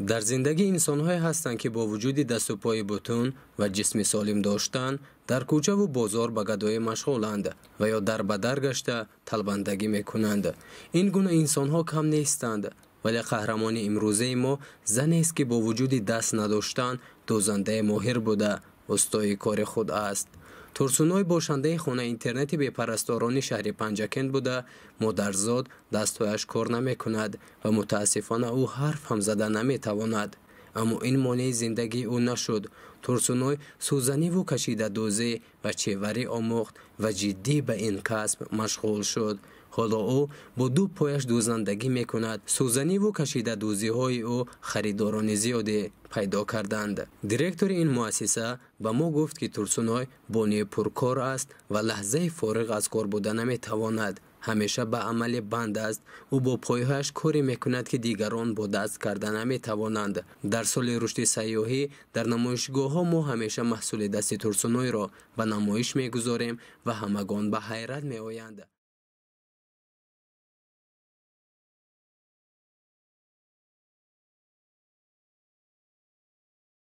در زندگی انسان‌هایی هستند که با وجود دست و پای بتون و جسم سالم داشتن در کوچه و بازار به گدایی مشغولند و یا در بدر گشته طلبندگی میکنند. این گونه انسان‌ها کم نیستند، ولی قهرمان امروزه ما زنی است که با وجود دست نداشتن دوزنده ماهر بوده استای کار خود است. ترسونای باشنده خانه اینترنتی به پرستارانی شهر پنجکند بوده مادرزاد دستهایش کار نمی کند و متاسفانه او حرف هم زده نمی تواند. اما این مانع زندگی او نشد. ترسونای سوزنی و کشیده دوزی و چیوری آموخت و جدی به این کسب مشغول شد. حالا او با دو پایش دوزندگی می کند. سوزنی و کشیده دوزی های او خریداران زیادی پیدا کردند. دیرکتور این مؤسسه به ما گفت که ترسونای بانی پرکار است و لحظه فارغ از کار بودن نمی تواند. همیشه به عمل بند است. او با پایهایش کاری میکند که دیگران با دست کردن نمی توانند. در سال رشد سیاحی در نمایشگاه ها ما همیشه محصول دست ترسونای را به نمایش میگذاریم و همگان به حیرت می آیند.